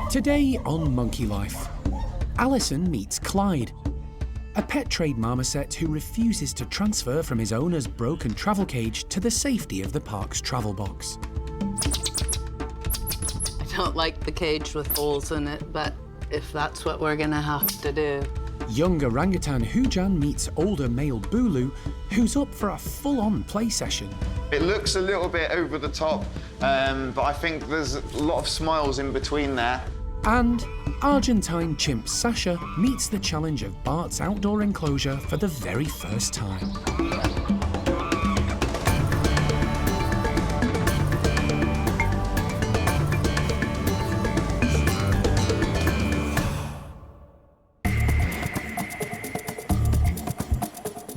Today on Monkey Life, Alison meets Clyde, a pet trade marmoset who refuses to transfer from his owner's broken travel cage to the safety of the park's travel box. I don't like the cage with holes in it, but if that's what we're gonna have to do. Young orangutan Hujan meets older male Bulu, who's up for a full-on play session. It looks a little bit over the top, but I think there's a lot of smiles in between there. And Argentine chimp Sasha meets the challenge of Bart's outdoor enclosure for the very first time.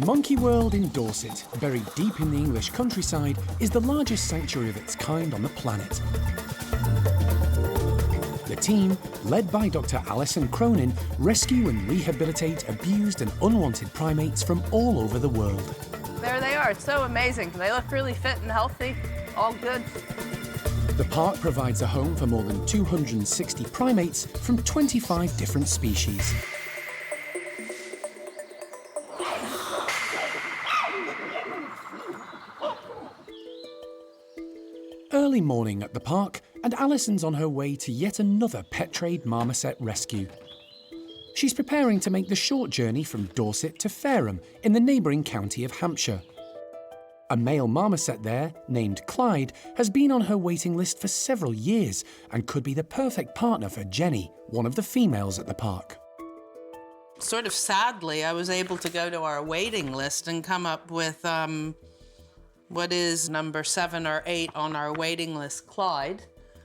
Monkey World in Dorset, buried deep in the English countryside, is the largest sanctuary of its kind on the planet. The team, led by Dr. Alison Cronin, rescue and rehabilitate abused and unwanted primates from all over the world. There they are. It's so amazing. They look really fit and healthy. All good. The park provides a home for more than 260 primates from 25 different species. Early morning at the park, and Alison's on her way to yet another pet trade marmoset rescue. She's preparing to make the short journey from Dorset to Fareham in the neighbouring county of Hampshire. A male marmoset there, named Clyde, has been on her waiting list for several years and could be the perfect partner for Jenny, one of the females at the park. Sort of sadly, I was able to go to our waiting list and come up with what is number 7 or 8 on our waiting list, Clyde,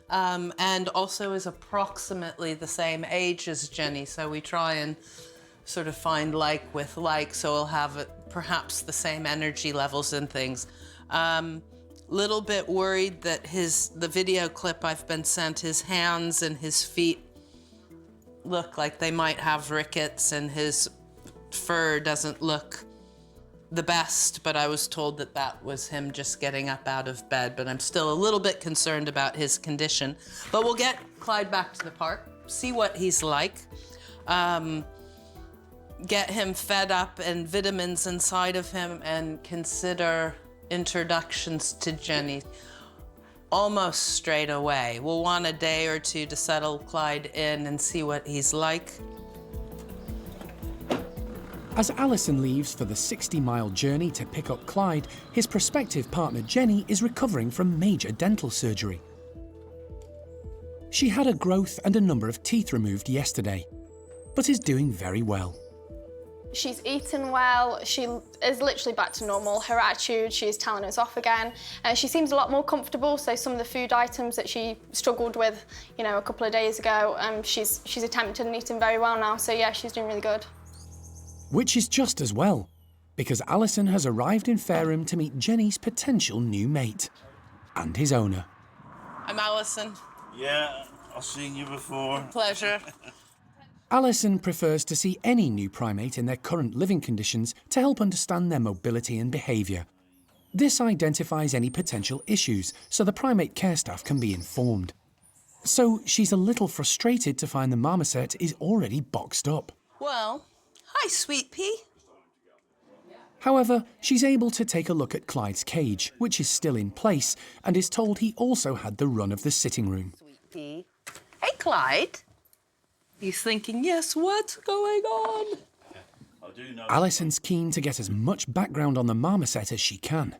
and also is approximately the same age as Jenny. So we try and sort of find like with like, so we'll have perhaps the same energy levels and things. Little bit worried that the video clip I've been sent, his hands and his feet look like they might have rickets, and his fur doesn't look the best, but I was told that that was him just getting up out of bed, but I'm still a little bit concerned about his condition. But we'll get Clyde back to the park, see what he's like, get him fed up and vitamins inside of him, and consider introductions to Jenny almost straight away. We'll want a day or two to settle Clyde in and see what he's like. As Alison leaves for the 60-mile journey to pick up Clyde, his prospective partner Jenny is recovering from major dental surgery. She had a growth and a number of teeth removed yesterday, but is doing very well. She's eaten well, she is literally back to normal. Her attitude, she's telling us off again. She seems a lot more comfortable, so some of the food items that she struggled with, a couple of days ago, she's attempted and eaten very well now, so yeah, she's doing really good. Which is just as well, because Alison has arrived in Fareham to meet Jenny's potential new mate, and his owner. I'm Alison. Yeah, I've seen you before. Pleasure. Alison prefers to see any new primate in their current living conditions to help understand their mobility and behaviour. This identifies any potential issues, so the primate care staff can be informed. So she's a little frustrated to find the marmoset is already boxed up. Well, hi, sweet pea. However, she's able to take a look at Clyde's cage, which is still in place, and is told he also had the run of the sitting room. Sweet pea. Hey, Clyde. He's thinking, yes, what's going on? I do know. Alison's keen to get as much background on the marmoset as she can.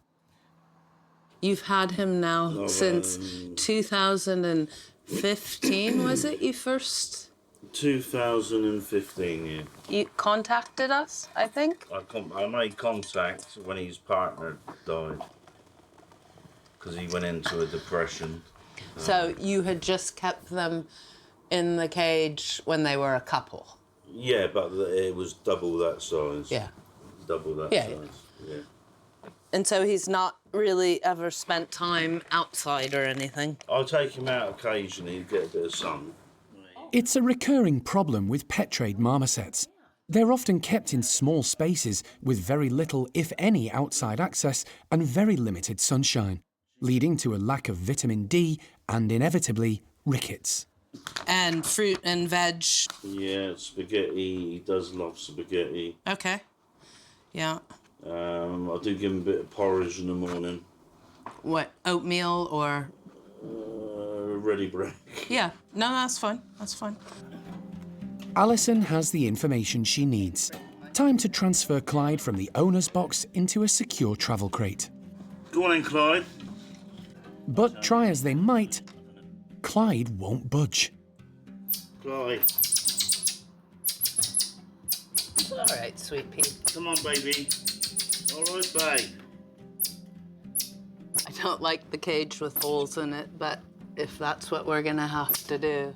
You've had him now since 2015, was it? You first... 2015, yeah. You contacted us, I think? I made contact when his partner died, because he went into a depression. So you had just kept them in the cage when they were a couple? Yeah, but it was double that size. Yeah. Double that size, yeah. And so he's not really ever spent time outside or anything? I take him out occasionally to get a bit of sun. It's a recurring problem with pet trade marmosets. They're often kept in small spaces with very little, if any, outside access and very limited sunshine, leading to a lack of vitamin D and, inevitably, rickets. And fruit and veg. Yeah, spaghetti. He does love spaghetti. Okay. Yeah. I do give him a bit of porridge in the morning. What, oatmeal or? Ready break. Yeah. No, that's fine. That's fine. Alison has the information she needs. Time to transfer Clyde from the owner's box into a secure travel crate. Go on in, Clyde. But try as they might, Clyde won't budge. Clyde. All right, sweet pea. Come on, baby. All right, babe. I don't like the cage with holes in it, but if that's what we're gonna have to do.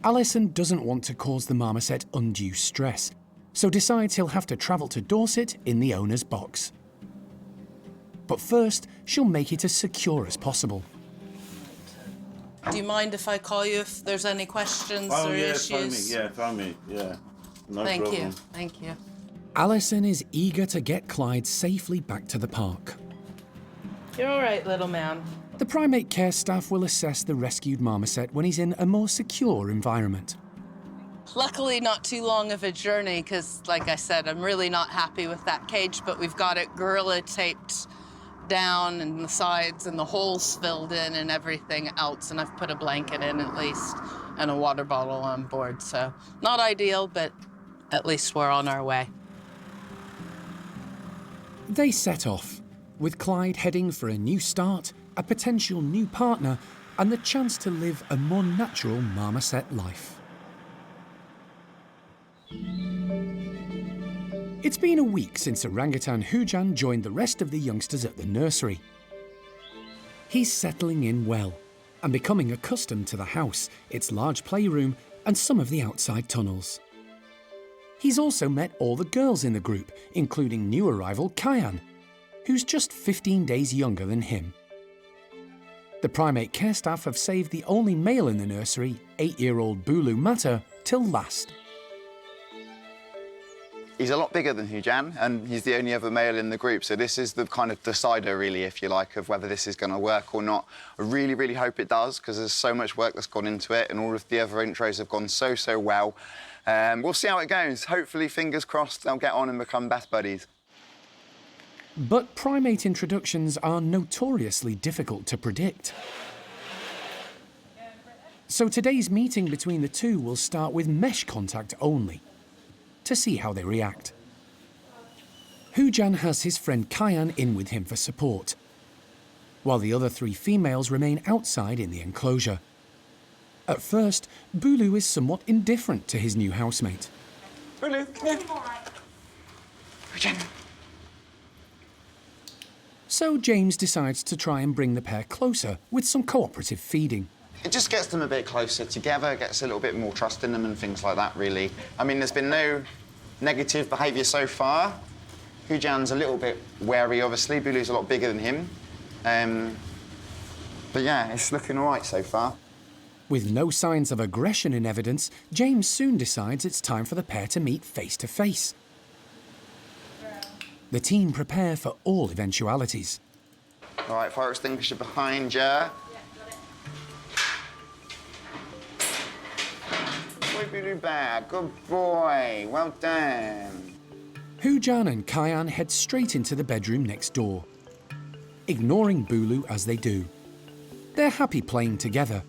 Alison doesn't want to cause the marmoset undue stress, so decides he'll have to travel to Dorset in the owner's box. But first, she'll make it as secure as possible. Do you mind if I call you if there's any questions or issues? Phone me. Yeah, no Thank problem. you. Thank you. Alison is eager to get Clyde safely back to the park. You're all right, little man. The primate care staff will assess the rescued marmoset when he's in a more secure environment. Luckily, not too long of a journey, because, like I said, I'm really not happy with that cage, but we've got it gorilla taped down and the sides and the holes filled in and everything else, and I've put a blanket in at least and a water bottle on board, so not ideal, but at least we're on our way. They set off, with Clyde heading for a new start, a potential new partner, and the chance to live a more natural marmoset life. It's been a week since orangutan Hujan joined the rest of the youngsters at the nursery. He's settling in well and becoming accustomed to the house, its large playroom, and some of the outside tunnels. He's also met all the girls in the group, including new arrival Kyan, who's just 15 days younger than him. The primate care staff have saved the only male in the nursery, 8-year-old Bulu Mata, till last. He's a lot bigger than Hujan, and he's the only other male in the group, so this is the kind of decider, really, if you like, of whether this is going to work or not. I really, really hope it does, because there's so much work that's gone into it, and all of the other intros have gone so, so well. We'll see how it goes. Hopefully, fingers crossed, they'll get on and become best buddies. But primate introductions are notoriously difficult to predict. So today's meeting between the two will start with mesh contact only, to see how they react. Hujan has his friend Kyan in with him for support, while the other 3 females remain outside in the enclosure. At first, Bulu is somewhat indifferent to his new housemate. Bulu, come here. Hujan. So James decides to try and bring the pair closer with some cooperative feeding. It just gets them a bit closer together, gets a little bit more trust in them and things like that, really. I mean, there's been no negative behaviour so far. Hujan's a little bit wary, obviously. Bulu's a lot bigger than him. But yeah, it's looking all right so far. With no signs of aggression in evidence, James soon decides it's time for the pair to meet face to face. The team prepare for all eventualities. All right, fire extinguisher behind you. Boy, Bulu Bear, good boy, well done. Hujan and Kyan head straight into the bedroom next door, ignoring Bulu as they do. They're happy playing together,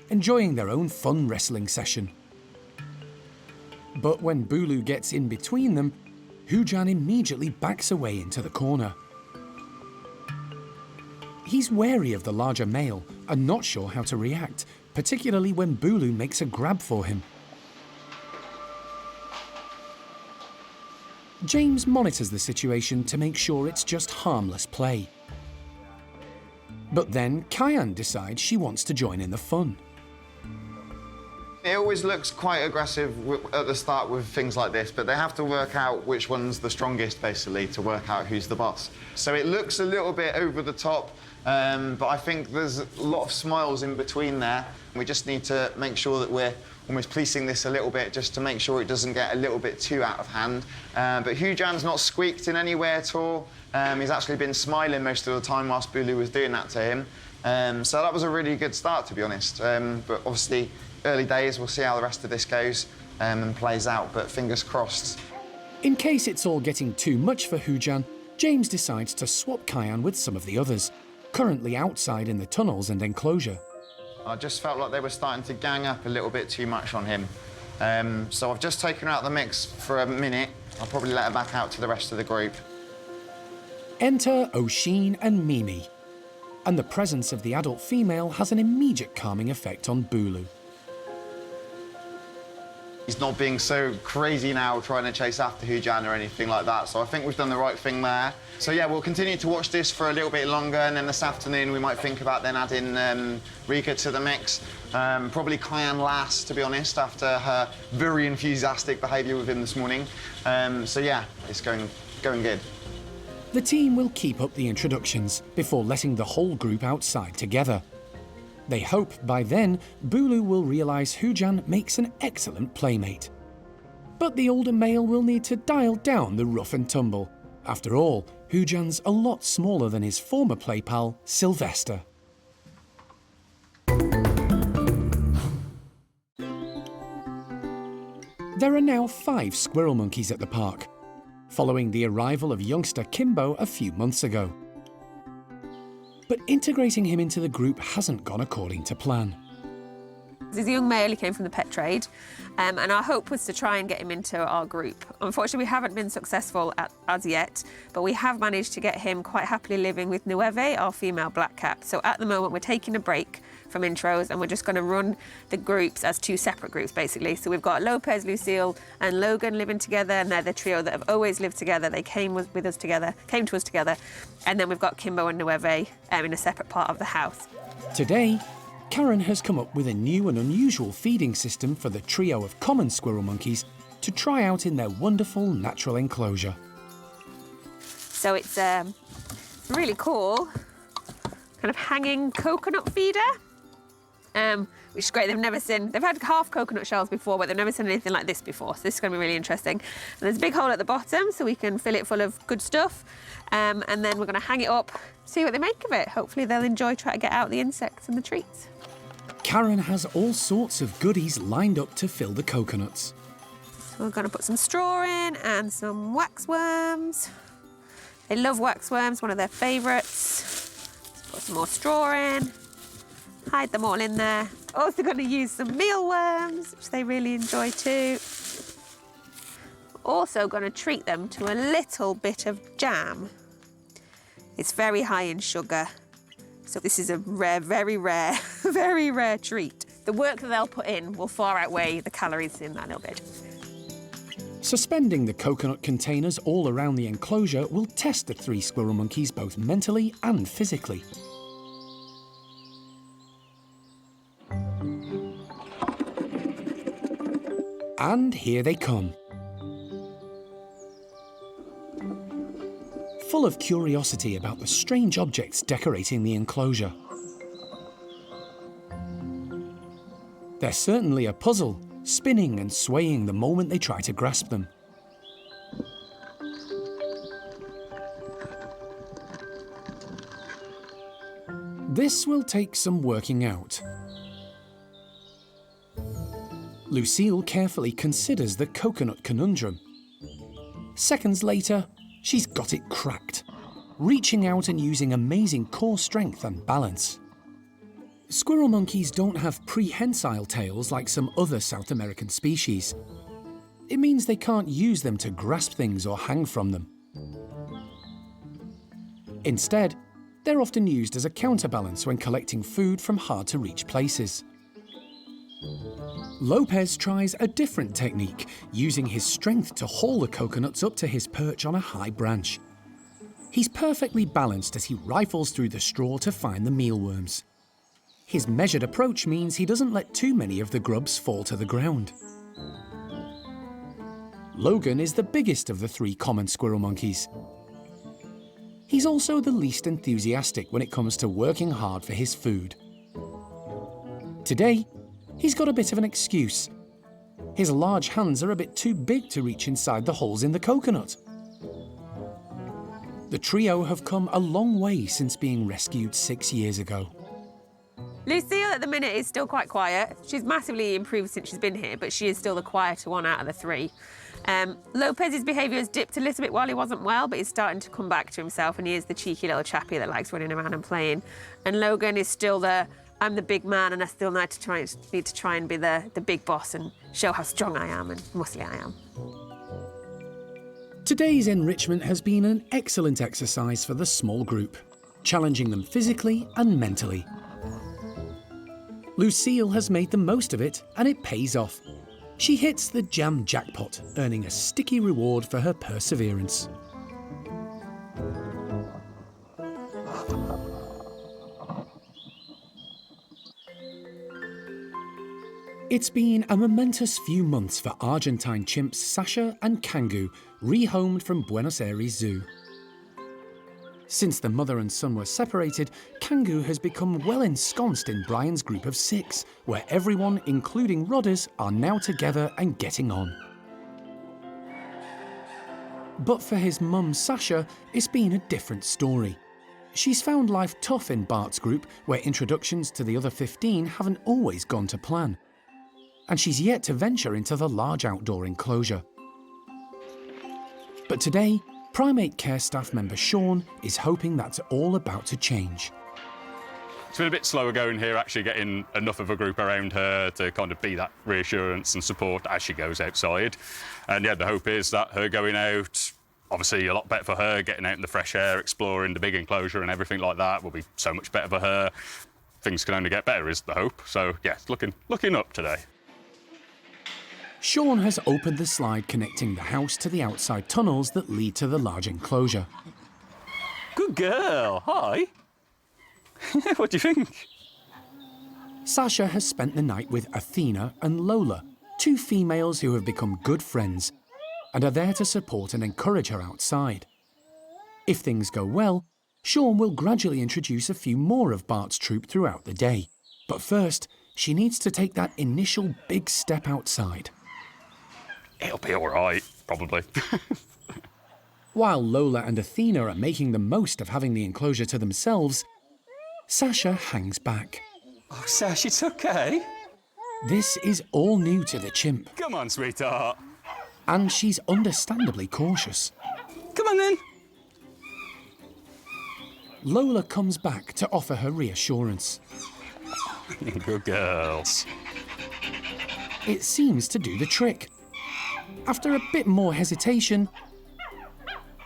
enjoying their own fun wrestling session. But when Bulu gets in between them, Hujan immediately backs away into the corner. He's wary of the larger male and not sure how to react, particularly when Bulu makes a grab for him. James monitors the situation to make sure it's just harmless play. But then Kyan decides she wants to join in the fun. It always looks quite aggressive at the start with things like this, but they have to work out which one's the strongest, basically, to work out who's the boss. So it looks a little bit over the top, but I think there's a lot of smiles in between there. We just need to make sure that we're almost policing this a little bit, just to make sure it doesn't get a little bit too out of hand. But Hujan's not squeaked in any way at all. He's actually been smiling most of the time whilst Bulu was doing that to him. So that was a really good start, to be honest. But obviously, early days, we'll see how the rest of this goes and plays out, but fingers crossed. In case it's all getting too much for Hujan, James decides to swap Kyan with some of the others, currently outside in the tunnels and enclosure. I just felt like they were starting to gang up a little bit too much on him. So I've just taken her out of the mix for a minute. I'll probably let her back out to the rest of the group. Enter Oshin and Mimi. And the presence of the adult female has an immediate calming effect on Bulu. He's not being so crazy now trying to chase after Hujan or anything like that, so I think we've done the right thing there. So yeah, we'll continue to watch this for a little bit longer, and then this afternoon we might think about then adding Rika to the mix. Probably Kyan last, to be honest, after her very enthusiastic behaviour with him this morning. So yeah, it's going good. The team will keep up the introductions before letting the whole group outside together. They hope by then Bulu will realise Hujan makes an excellent playmate. But the older male will need to dial down the rough and tumble. After all, Hujan's a lot smaller than his former play pal, Sylvester. There are now 5 squirrel monkeys at the park, following the arrival of youngster Kimbo a few months ago. But integrating him into the group hasn't gone according to plan. He's a young male, he came from the pet trade, and our hope was to try and get him into our group. Unfortunately, we haven't been successful as yet, but we have managed to get him quite happily living with Nueve, our female black cat. So at the moment, we're taking a break from intros, and we're just going to run the groups as 2 separate groups, basically. So we've got Lopez, Lucille, and Logan living together, and they're the trio that have always lived together. They came to us together, and then we've got Kimbo and Nueve in a separate part of the house. Today, Karen has come up with a new and unusual feeding system for the trio of common squirrel monkeys to try out in their wonderful natural enclosure. So it's really cool, kind of hanging coconut feeder, which is great. They've had half coconut shells before, but they've never seen anything like this before. So this is going to be really interesting. And there's a big hole at the bottom, so we can fill it full of good stuff. And then we're going to hang it up, see what they make of it. Hopefully they'll enjoy trying to get out the insects and the treats. Karen has all sorts of goodies lined up to fill the coconuts. So we're going to put some straw in and some waxworms. They love waxworms, one of their favourites. Let's put some more straw in. Hide them all in there. Also going to use some mealworms, which they really enjoy too. Also going to treat them to a little bit of jam. It's very high in sugar, so this is a rare, very rare, very rare treat. The work that they'll put in will far outweigh the calories in that little bit. Suspending the coconut containers all around the enclosure will test the 3 squirrel monkeys both mentally and physically. And here they come. Full of curiosity about the strange objects decorating the enclosure. They're certainly a puzzle, spinning and swaying the moment they try to grasp them. This will take some working out. Lucille carefully considers the coconut conundrum. Seconds later, she's got it cracked, reaching out and using amazing core strength and balance. Squirrel monkeys don't have prehensile tails like some other South American species. It means they can't use them to grasp things or hang from them. Instead, they're often used as a counterbalance when collecting food from hard-to-reach places. Lopez tries a different technique, using his strength to haul the coconuts up to his perch on a high branch. He's perfectly balanced as he rifles through the straw to find the mealworms. His measured approach means he doesn't let too many of the grubs fall to the ground. Logan is the biggest of the 3 common squirrel monkeys. He's also the least enthusiastic when it comes to working hard for his food. Today, he's got a bit of an excuse. His large hands are a bit too big to reach inside the holes in the coconut. The trio have come a long way since being rescued 6 years ago. Lucille at the minute is still quite quiet. She's massively improved since she's been here, but she is still the quieter one out of the three. Lopez's behaviour has dipped a little bit while he wasn't well, but he's starting to come back to himself, and he is the cheeky little chappy that likes running around and playing. And Logan is still I'm the big man, and I still need to try and be the big boss and show how strong I am and muscly I am. Today's enrichment has been an excellent exercise for the small group, challenging them physically and mentally. Lucille has made the most of it, and it pays off. She hits the jam jackpot, earning a sticky reward for her perseverance. It's been a momentous few months for Argentine chimps Sasha and Kangu, rehomed from Buenos Aires Zoo. Since the mother and son were separated, Kangu has become well ensconced in Brian's group of 6, where everyone, including Rodders, are now together and getting on. But for his mum Sasha, it's been a different story. She's found life tough in Bart's group, where introductions to the other 15 haven't always gone to plan. And she's yet to venture into the large outdoor enclosure. But today, primate care staff member Sean is hoping that's all about to change. It's been a bit slower going here, actually getting enough of a group around her to kind of be that reassurance and support as she goes outside. And yeah, the hope is that her going out, obviously a lot better for her, getting out in the fresh air, exploring the big enclosure and everything like that will be so much better for her. Things can only get better is the hope. So yeah, it's looking up today. Sean has opened the slide connecting the house to the outside tunnels that lead to the large enclosure. Good girl. Hi. What do you think? Sasha has spent the night with Athena and Lola, 2 females who have become good friends and are there to support and encourage her outside. If things go well, Sean will gradually introduce a few more of Bart's troop throughout the day. But first, she needs to take that initial big step outside. It'll be all right, probably. While Lola and Athena are making the most of having the enclosure to themselves, Sasha hangs back. Oh, Sash, it's okay. This is all new to the chimp, Come on, sweetheart. and she's understandably cautious. Come on, then. Lola comes back to offer her reassurance. Good girls. It seems to do the trick. After a bit more hesitation,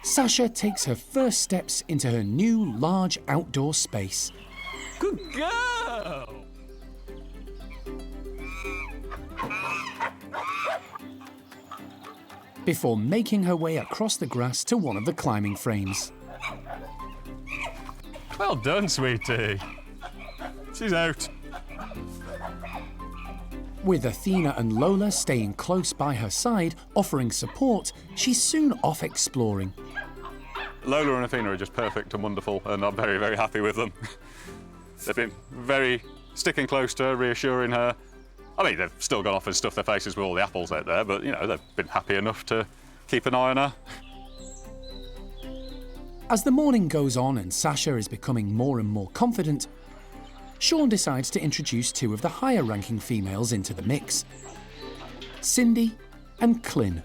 Sasha takes her first steps into her new large outdoor space. Good girl. Before making her way across the grass to one of the climbing frames. Well done, sweetie. She's out. With Athena and Lola staying close by her side, offering support, she's soon off exploring. Lola and Athena are just perfect and wonderful, and I'm very, very happy with them. They've been very sticking close to her, reassuring her. I mean, they've still gone off and stuffed their faces with all the apples out there, but, you know, they've been happy enough to keep an eye on her. As the morning goes on and Sasha is becoming more and more confident, Sean decides to introduce 2 of the higher-ranking females into the mix, Cindy and Clyn.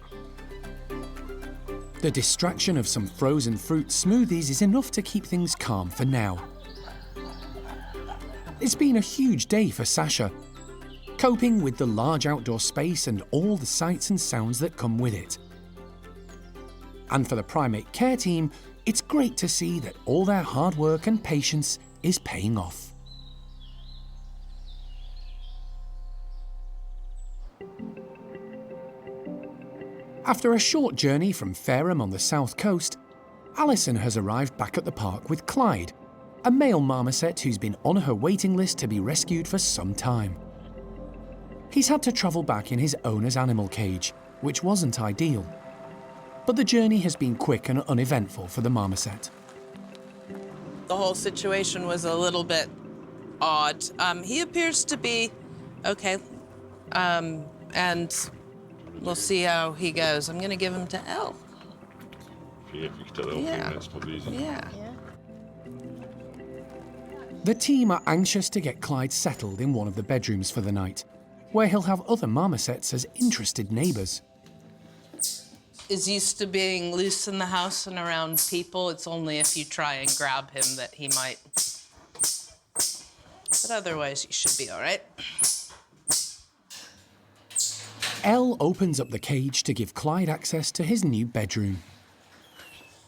The distraction of some frozen fruit smoothies is enough to keep things calm for now. It's been a huge day for Sasha, coping with the large outdoor space and all the sights and sounds that come with it. And for the primate care team, it's great to see that all their hard work and patience is paying off. After a short journey from Fareham on the south coast, Alison has arrived back at the park with Clyde, a male marmoset who's been on her waiting list to be rescued for some time. He's had to travel back in his owner's animal cage, which wasn't ideal. But the journey has been quick and uneventful for the marmoset. The whole situation was a little bit odd. He appears to be okay, and we'll see how he goes. I'm going to give him to Elle. Yeah, if you could tell Elle, Yeah. that's probably easy. Yeah. The team are anxious to get Clyde settled in one of the bedrooms for the night, where he'll have other marmosets as interested neighbours. Is used to being loose in the house and around people. It's only if you try and grab him that he might. But otherwise, you should be all right. Elle opens up the cage to give Clyde access to his new bedroom.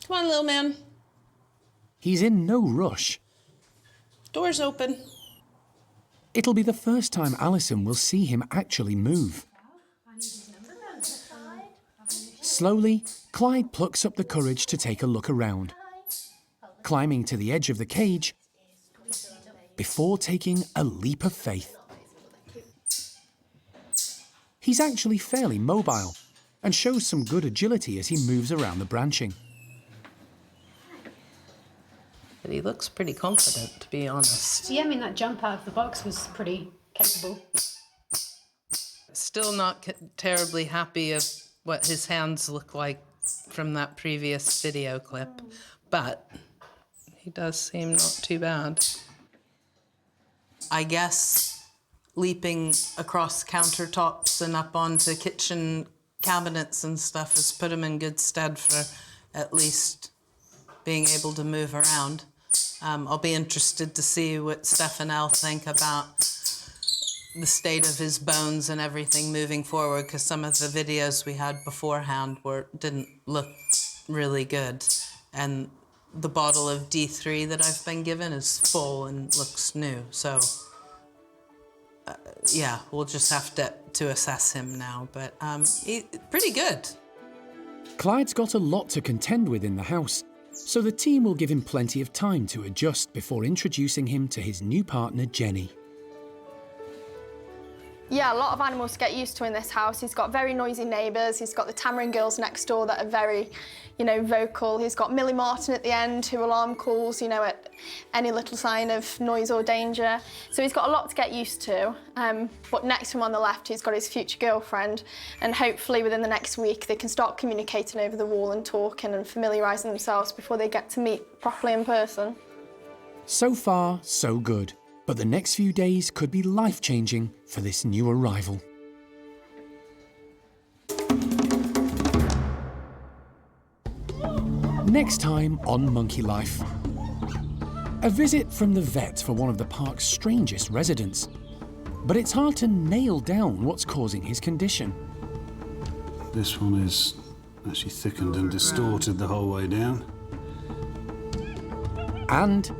Come on, little man. He's in no rush. Door's open. It'll be the first time Alison will see him actually move. Slowly, Clyde plucks up the courage to take a look around, climbing to the edge of the cage before taking a leap of faith. He's actually fairly mobile and shows some good agility as he moves around the branching. But he looks pretty confident, to be honest. Yeah, I mean, that jump out of the box was pretty capable. Still not terribly happy of what his hands look like from that previous video clip, but he does seem not too bad. I guess leaping across countertops and up onto kitchen cabinets and stuff has put him in good stead for at least being able to move around. I'll be interested to see what Steph and Elle think about the state of his bones and everything moving forward, because some of the videos we had beforehand didn't look really good. And the bottle of D3 that I've been given is full and looks new. So, yeah, we'll just have to assess him now. But he's pretty good. Clyde's got a lot to contend with in the house, so the team will give him plenty of time to adjust before introducing him to his new partner, Jenny. Yeah, a lot of animals to get used to in this house. He's got very noisy neighbours. He's got the Tamarin girls next door that are very, vocal. He's got Millie Martin at the end who alarm calls, at any little sign of noise or danger. So he's got a lot to get used to. But next to him on the left, he's got his future girlfriend. And hopefully within the next week, they can start communicating over the wall and talking and familiarising themselves before they get to meet properly in person. So far, so good. But the next few days could be life-changing for this new arrival. Next time on Monkey Life. A visit from the vet for one of the park's strangest residents. But it's hard to nail down what's causing his condition. This one is actually thickened and distorted the whole way down. And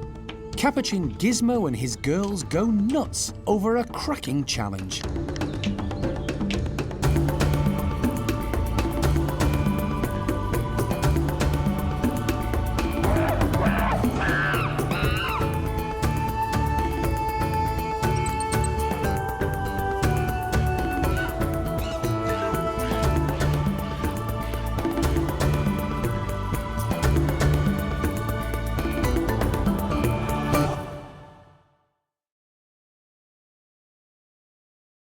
Capuchin Gizmo and his girls go nuts over a cracking challenge.